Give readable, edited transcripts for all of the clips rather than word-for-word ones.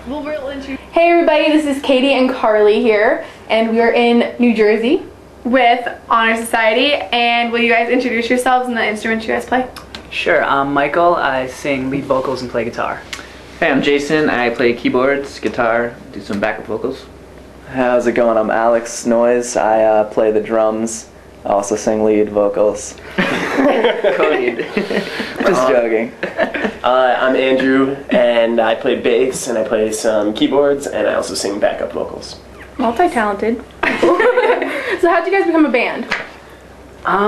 Hey everybody, this is Katie and Karleigh here, and we are in New Jersey with Honor Society. And will you guys introduce yourselves and the instruments you guys play? Sure, I'm Michael. I sing lead vocals and play guitar. Hey, I'm Jason. I play keyboards, guitar, do some backup vocals. How's it going? I'm Alex Noyes. I play the drums. I also sing lead vocals. Co-lead. Just joking. I'm Andrew, and I play bass, and I play some keyboards, and I also sing backup vocals. Multi-talented. So how'd you guys become a band?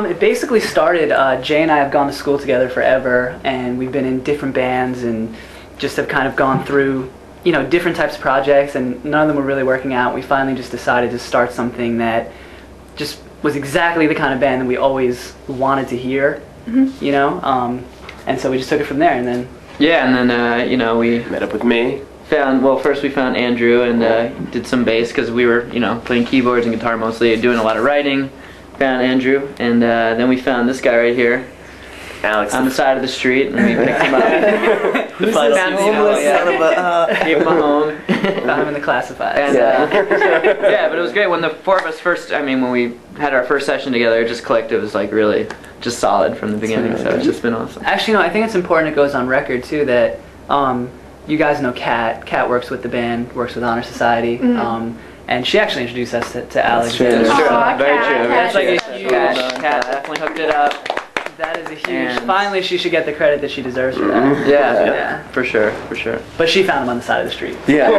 It basically started, Jay and I have gone to school together forever, and we've been in different bands and just have kind of gone through, you know, different types of projects, and none of them were really working out. We finally just decided to start something that just was exactly the kind of band that we always wanted to hear, you know, and so we just took it from there, and then... Yeah, and then, you know, we... Met up with me. First we found Andrew and did some bass because we were, you know, playing keyboards and guitar mostly, doing a lot of writing. Found Andrew, and then we found this guy right here, Alex, on the side of the street, and we picked him up. the final Gave him a home. Found him in the classifieds. And, yeah, but it was great when the four of us first, I mean, when we had our first session together, it just clicked. It was like really just solid from the beginning, so it's just been awesome. Actually, no, I think it's important it goes on record, too, that you guys know Kat. Kat works with the band, works with Honor Society, and she actually introduced us to Alex. That's true. Aw, Very Kat, true. Kat. That's like a huge... Kat definitely hooked it up. That is a huge... And- Finally, she should get the credit that she deserves for that. Yeah, for sure, for sure. But she found him on the side of the street. Yeah.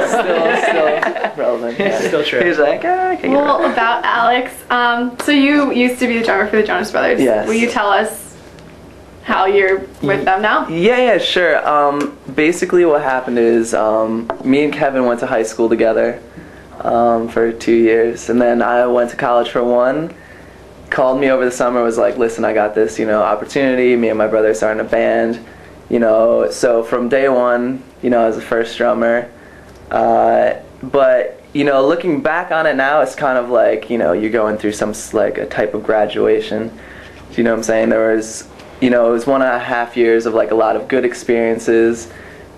Still relevant. It's still true. He's like, I can't get Well, about Alex, so you used to be the drummer for the Jonas Brothers. Yes. Will you tell us how you're with them now? Yeah, sure. Basically what happened is me and Kevin went to high school together for 2 years, and then I went to college for one. Called me over the summer, was like, listen, I got this, you know, opportunity. Me and my brother starting a band, you know. So from day one, you know, I was the first drummer. But, you know, looking back on it now, it's kind of like, you know, you're going through some, like, a type of graduation. Do you know what I'm saying? There was, you know, it was 1.5 years of, like, a lot of good experiences.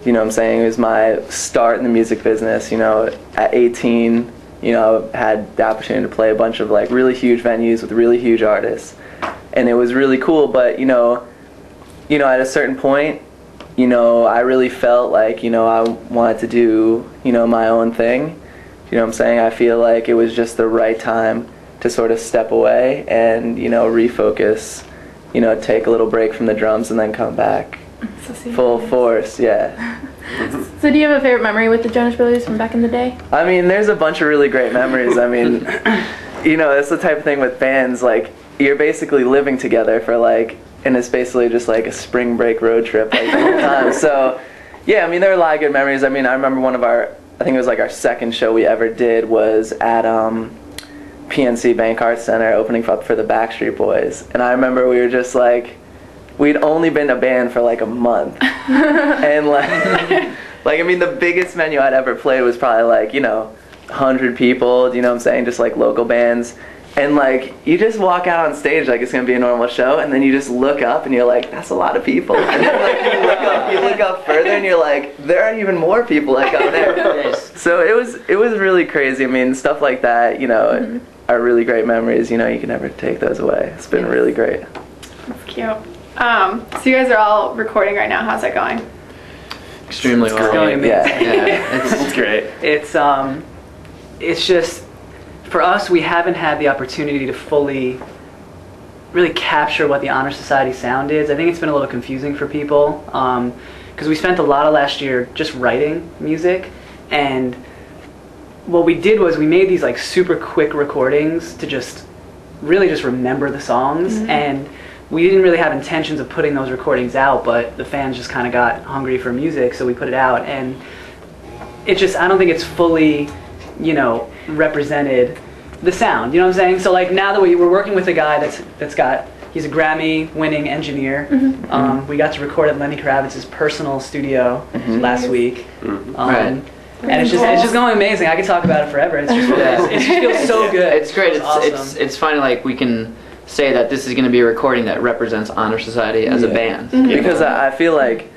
You know what I'm saying? It was my start in the music business, you know, at 18. You know, had the opportunity to play a bunch of like really huge venues with really huge artists, and it was really cool. But you know, at a certain point, you know, I really felt like, you know, I wanted to do, you know, my own thing. You know what I'm saying? I feel like it was just the right time to sort of step away and, you know, refocus. You know, take a little break from the drums and then come back full force. Yeah. So do you have a favorite memory with the Jonas Brothers from back in the day? I mean, there's a bunch of really great memories. I mean, you know, it's the type of thing with bands, like, you're basically living together for, like, and it's basically just like a spring break road trip, like, the whole time. So, yeah, I mean, there are a lot of good memories. I mean, I remember one of our, I think it was like our second show we ever did was at PNC Bank Arts Center, opening up for the Backstreet Boys. And I remember we were just like, we'd only been a band for like a month. And like, I mean, the biggest venue I'd ever played was probably like, you know, 100 people, do you know what I'm saying? Just like local bands. And like, you just walk out on stage like it's gonna be a normal show, and then you just look up and you're like, that's a lot of people. And then like, you look up further and you're like, there are even more people like up there. So it was really crazy. I mean, stuff like that, you know, are really great memories. You know, you can never take those away. It's been really great. That's cute. So you guys are all recording right now. How's that going? Extremely well. It's going amazing. Yeah. It's great. It's just, for us, we haven't had the opportunity to fully really capture what the Honor Society sound is. I think it's been a little confusing for people because we spent a lot of last year just writing music, and what we did was we made these like super quick recordings to just really just remember the songs, and we didn't really have intentions of putting those recordings out, but the fans just kind of got hungry for music, so we put it out, and it just, I don't think it's fully, you know, represented the sound, you know what I'm saying? So like now that we're working with a guy he's a Grammy-winning engineer. We got to record at Lenny Kravitz's personal studio last week. Right. And it's just going amazing. I could talk about it forever. It's just, it just feels so good. It's great. It's awesome. it's finally like we can say that this is going to be a recording that represents Honor Society as a band. Because I feel like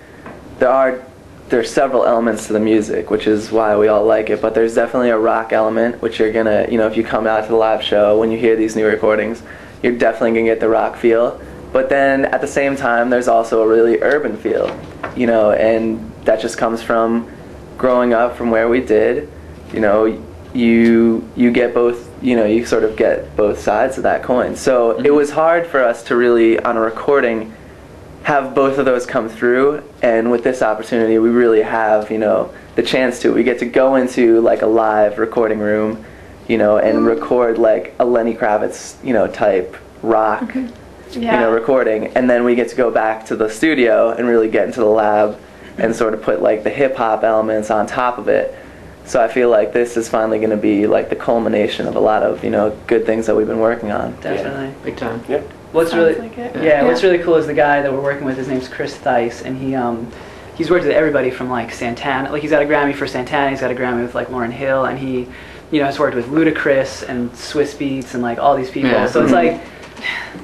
there are there's several elements to the music, which is why we all like it, but there's definitely a rock element, which you're gonna, you know, if you come out to the live show, when you hear these new recordings, you're definitely gonna get the rock feel. But then at the same time, there's also a really urban feel, you know, and that just comes from growing up from where we did. You know, you get both, you know, you sort of get both sides of that coin. So it was hard for us to really, on a recording, have both of those come through, and with this opportunity we really have, you know, the chance to. We get to go into like a live recording room, you know, and record like a Lenny Kravitz, you know, type rock, you know, recording, and then we get to go back to the studio and really get into the lab and sort of put like the hip hop elements on top of it. So I feel like this is finally going to be like the culmination of a lot of, you know, good things that we've been working on. Definitely. Big time. Yeah. What's really like it. what's really cool is the guy that we're working with. His name's Chris Thice, and he's worked with everybody from like Santana. Like he's got a Grammy for Santana. He's got a Grammy with like Lauryn Hill, and he, you know, has worked with Ludacris and Swiss Beats and like all these people. Yeah. So it's like,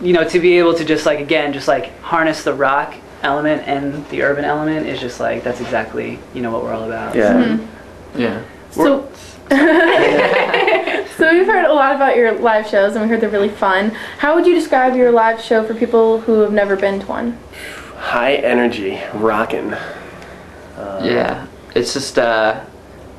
you know, to be able to just like again just like harness the rock element and the urban element is just like that's exactly, you know, what we're all about. Yeah. Yeah. So, so we've heard a lot about your live shows, and we heard they're really fun. How would you describe your live show for people who have never been to one? High energy, rockin'. Yeah, it's just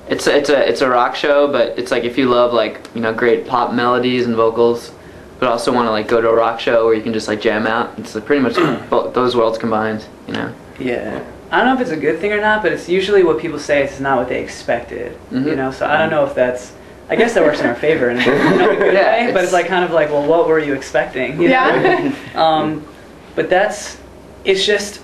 it's a rock show, but it's like if you love like, you know, great pop melodies and vocals, but also want to like go to a rock show where you can just like jam out. It's like pretty much both those worlds combined, you know. Yeah. I don't know if it's a good thing or not, but it's usually what people say is not what they expected. You know, so I don't know if that's. I guess that works in our favor in a good way, but it's like kind of like, well, what were you expecting? You know? But it's just,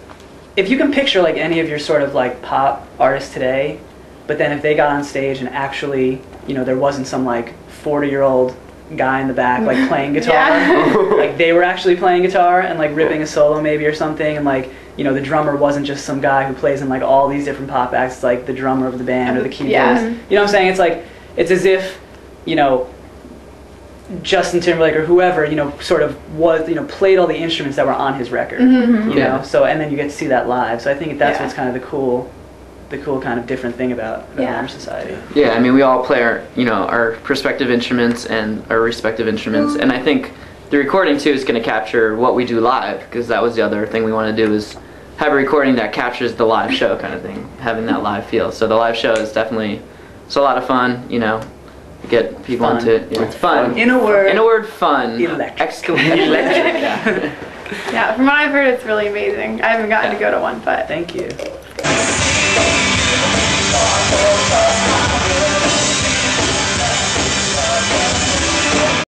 if you can picture like any of your sort of like pop artists today, but then if they got on stage and actually, you know, there wasn't some like 40-year-old guy in the back like playing guitar, like they were actually playing guitar and like ripping a solo maybe or something, and like, you know, the drummer wasn't just some guy who plays in like all these different pop acts, it's like the drummer of the band or the keyboardist. You know what I'm saying? It's like, it's as if, you know, Justin Timberlake or whoever, you know, sort of was, you know, played all the instruments that were on his record, you know, so, and then you get to see that live. So I think that's what's kind of the cool kind of different thing about Honor Society. Yeah, I mean, we all play our, you know, our prospective instruments and our respective instruments, and I think the recording too is going to capture what we do live, because that was the other thing we want to do, is have a recording that captures the live show kind of thing, having that live feel. So the live show is definitely, it's a lot of fun, you know, get people into it. Yeah, it's fun. In a word, fun. Electric. Electric. Yeah, from what I've heard, it's really amazing. I haven't gotten to go to one, but Thank you.